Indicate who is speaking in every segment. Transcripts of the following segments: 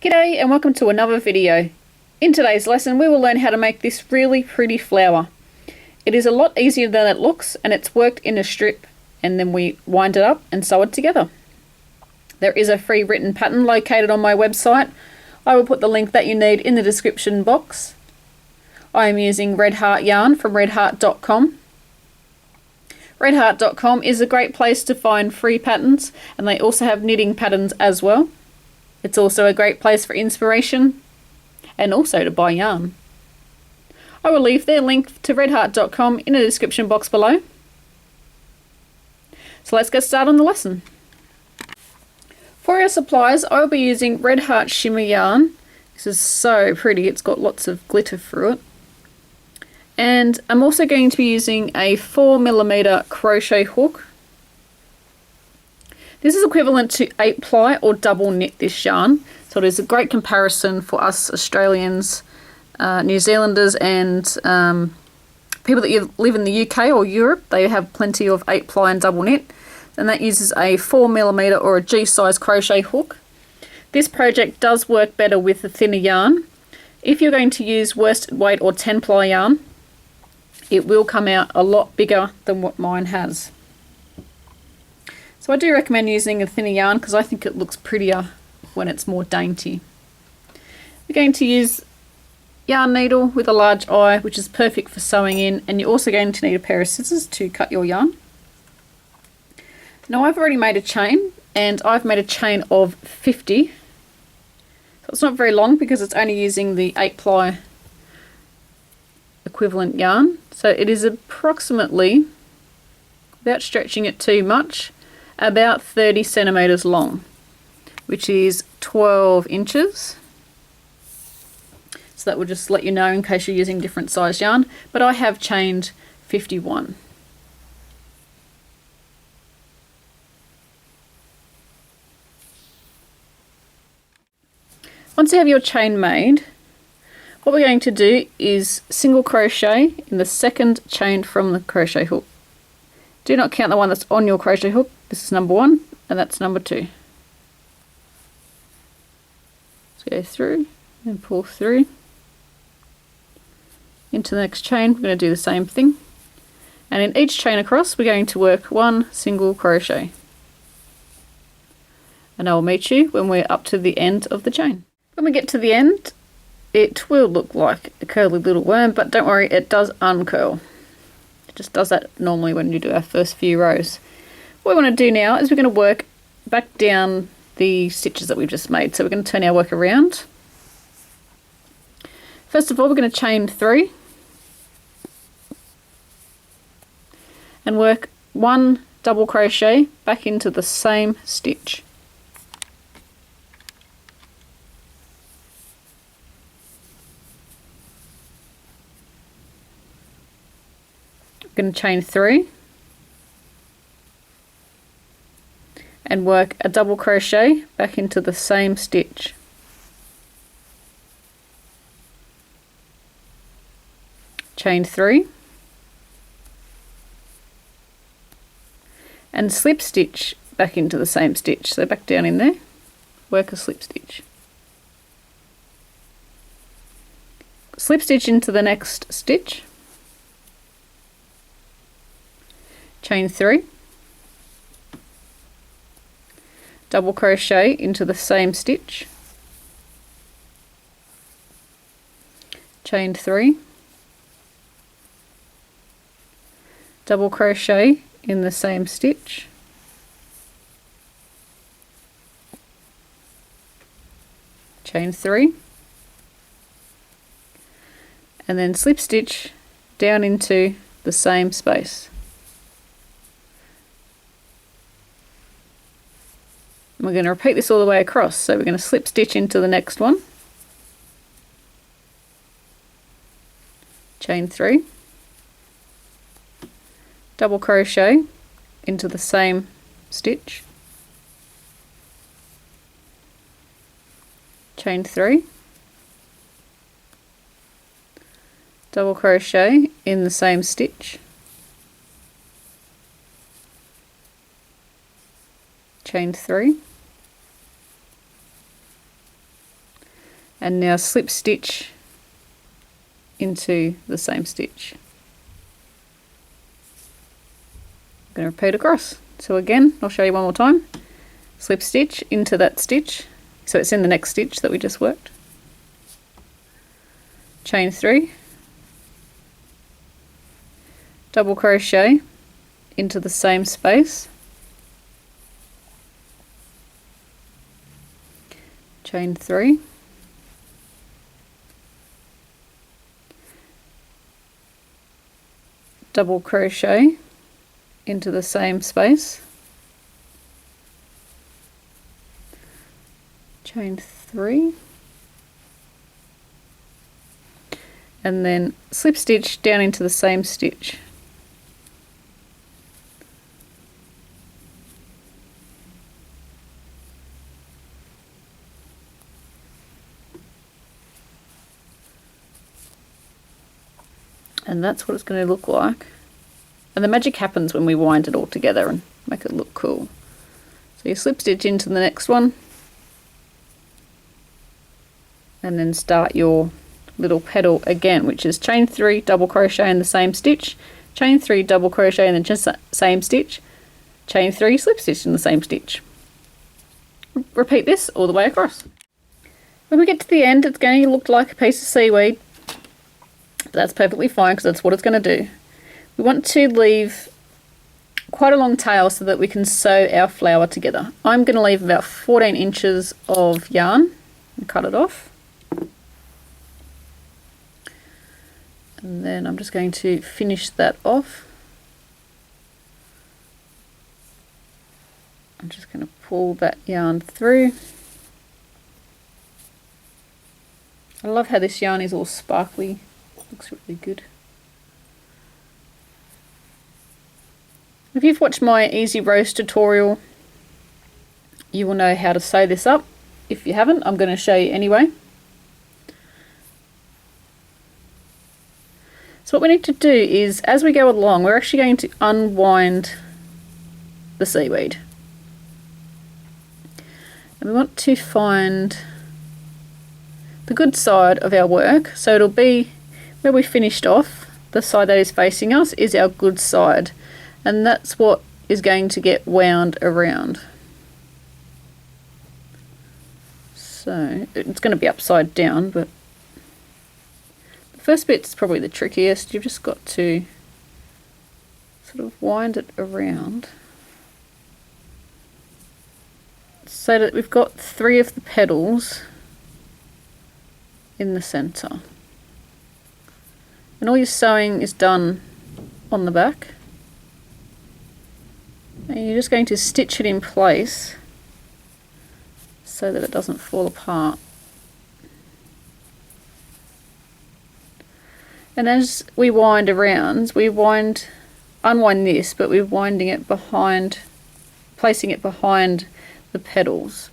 Speaker 1: G'day and welcome to another video. In today's lesson we will learn how to make this really pretty flower. It is a lot easier than it looks and it's worked in a strip and then we wind it up and sew it together. There is a free written pattern located on my website. I will put the link that you need in the description box. I am using Red Heart yarn from redheart.com. Redheart.com is a great place to find free patterns and they also have knitting patterns as well. It's also a great place for inspiration and also to buy yarn. I will leave their link to redheart.com in the description box below. So let's get started on the lesson. For our supplies, I will be using Red Heart shimmer yarn. This is so pretty, it's got lots of glitter through it. And I'm also going to be using a 4mm crochet hook. This is equivalent to 8-ply or double knit this yarn, so it is a great comparison for us Australians, New Zealanders and people that live in the UK or Europe. They have plenty of 8-ply and double knit, and that uses a 4mm or a G-size crochet hook. This project does work better with the thinner yarn. If you're going to use worsted weight or 10-ply yarn, it will come out a lot bigger than what mine has. So I do recommend using a thinner yarn because I think it looks prettier when it's more dainty. We're going to use yarn needle with a large eye, which is perfect for sewing in, and you're also going to need a pair of scissors to cut your yarn. Now I've already made a chain, and I've made a chain of 50. So it's not very long because it's only using the 8-ply equivalent yarn. So it is approximately, without stretching it too much, about 30 centimeters long, which is 12 inches. So that will just let you know in case you're using different size yarn, but I have chained 51. Once you have your chain made, what we're going to do is single crochet in the second chain from the crochet hook. Do not count the one that's on your crochet hook. This is number 1 and that's number 2. So go through and pull through into the next chain. We're going to do the same thing, and in each chain across we're going to work 1 single crochet, and I will meet you when we're up to the end of the chain. When we get to the end, it will look like a curly little worm, but don't worry, it does uncurl. It just does that normally when you do our first few rows. What we want to do now is we're going to work back down the stitches that we've just made. So we're going to turn our work around. First of all, we're going to chain 3 and work 1 double crochet back into the same stitch. I'm going to chain 3 and work a double crochet back into the same stitch. Chain 3 and slip stitch back into the same stitch. So back down in there, work a slip stitch. Slip stitch into the next stitch. Chain 3, double crochet into the same stitch, chain 3, double crochet in the same stitch, chain 3, and then slip stitch down into the same space. We're going to repeat this all the way across, so we're going to slip stitch into the next one, chain 3, double crochet into the same stitch, chain 3, double crochet in the same stitch, chain 3, And now slip stitch into the same stitch. I'm going to repeat across. So again, I'll show you one more time. Slip stitch into that stitch, so it's in the next stitch that we just worked. Chain 3, double crochet into the same space, chain 3, double crochet into the same space, chain 3, and then slip stitch down into the same stitch. And that's what it's going to look like. And the magic happens when we wind it all together and make it look cool. So you slip stitch into the next one, and then start your little petal again, which is chain 3, double crochet in the same stitch, chain 3, double crochet in the same stitch, chain 3, slip stitch in the same stitch. Repeat this all the way across. When we get to the end, it's going to look like a piece of seaweed. But that's perfectly fine because that's what it's going to do. We want to leave quite a long tail so that we can sew our flower together. I'm going to leave about 14 inches of yarn and cut it off. And then I'm just going to finish that off. I'm just going to pull that yarn through. I love how this yarn is all sparkly. Looks really good. If you've watched my easy rose tutorial, you will know how to sew this up. If you haven't, I'm going to show you anyway. So what we need to do is, as we go along, we're actually going to unwind the seaweed. And we want to find the good side of our work. So it'll be where we finished off, the side that is facing us is our good side. And that's what is going to get wound around. So it's going to be upside down, but the first bit's probably the trickiest. You've just got to sort of wind it around so that we've got 3 of the petals in the centre. And all your sewing is done on the back. And you're just going to stitch it in place so that it doesn't fall apart. And as we wind around, unwind this, but we're winding it behind, placing it behind the petals.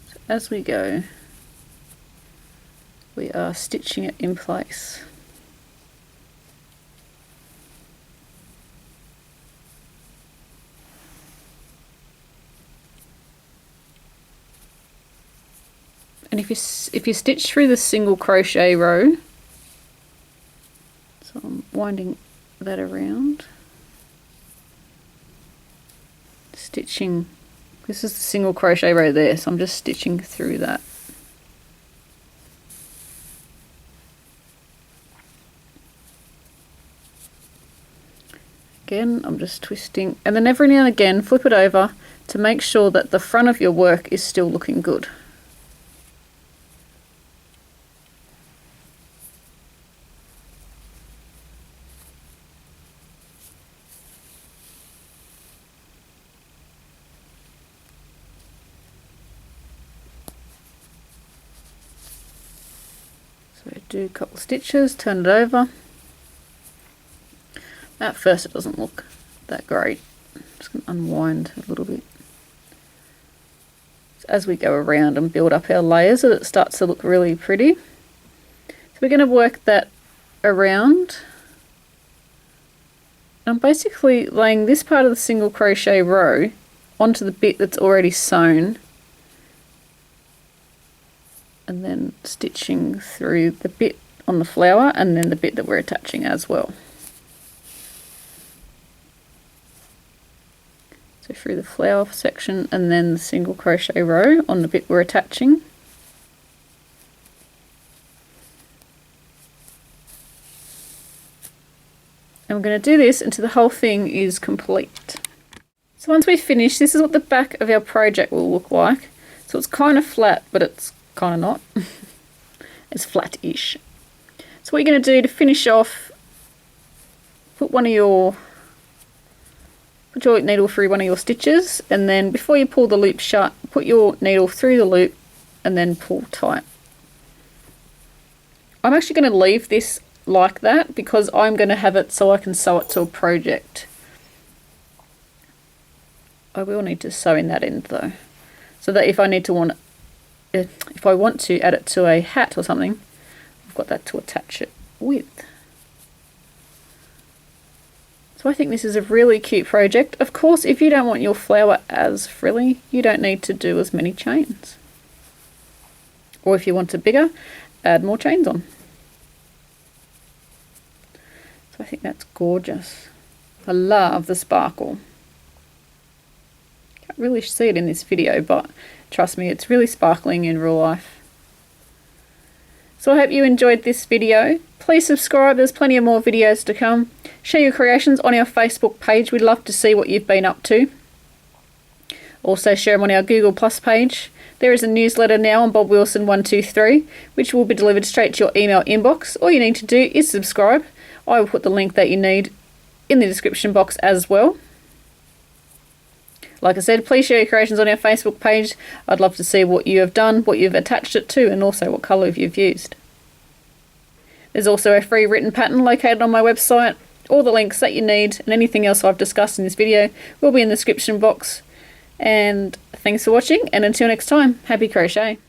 Speaker 1: So as we go, we are stitching it in place. And if you stitch through the single crochet row, so I'm winding that around, stitching, this is the single crochet row there, so I'm just stitching through that. Again, I'm just twisting, and then every now and again flip it over to make sure that the front of your work is still looking good. So do a couple of stitches, turn it over. At first it doesn't look that great. I'm just going to unwind a little bit. So as we go around and build up our layers, so that it starts to look really pretty. So we're going to work that around. I'm basically laying this part of the single crochet row onto the bit that's already sewn, and then stitching through the bit on the flower and then the bit that we're attaching as well. So through the flower section and then the single crochet row on the bit we're attaching. And we're going to do this until the whole thing is complete. So once we've finished, this is what the back of our project will look like. So it's kind of flat, but it's kind of not. It's flat-ish. So what you're going to do to finish off, put your needle through one of your stitches, and then before you pull the loop shut, put your needle through the loop and then pull tight. I'm actually going to leave this like that because I'm going to have it so I can sew it to a project. I will need to sew in that end though, so that if I want to add it to a hat or something, I've got that to attach it with. So I think this is a really cute project. Of course, if you don't want your flower as frilly, you don't need to do as many chains. Or if you want it bigger, add more chains on. So I think that's gorgeous. I love the sparkle. Can't really see it in this video, but trust me, it's really sparkling in real life. So I hope you enjoyed this video. Please subscribe, there's plenty of more videos to come. Share your creations on our Facebook page, we'd love to see what you've been up to. Also share them on our Google Plus page. There is a newsletter now on Bob Wilson 123, which will be delivered straight to your email inbox. All you need to do is subscribe. I will put the link that you need in the description box as well. Like I said, please share your creations on our Facebook page. I'd love to see what you have done, what you've attached it to, and also what colour you've used. There's also a free written pattern located on my website. All the links that you need and anything else I've discussed in this video will be in the description box. And thanks for watching, and until next time, happy crochet!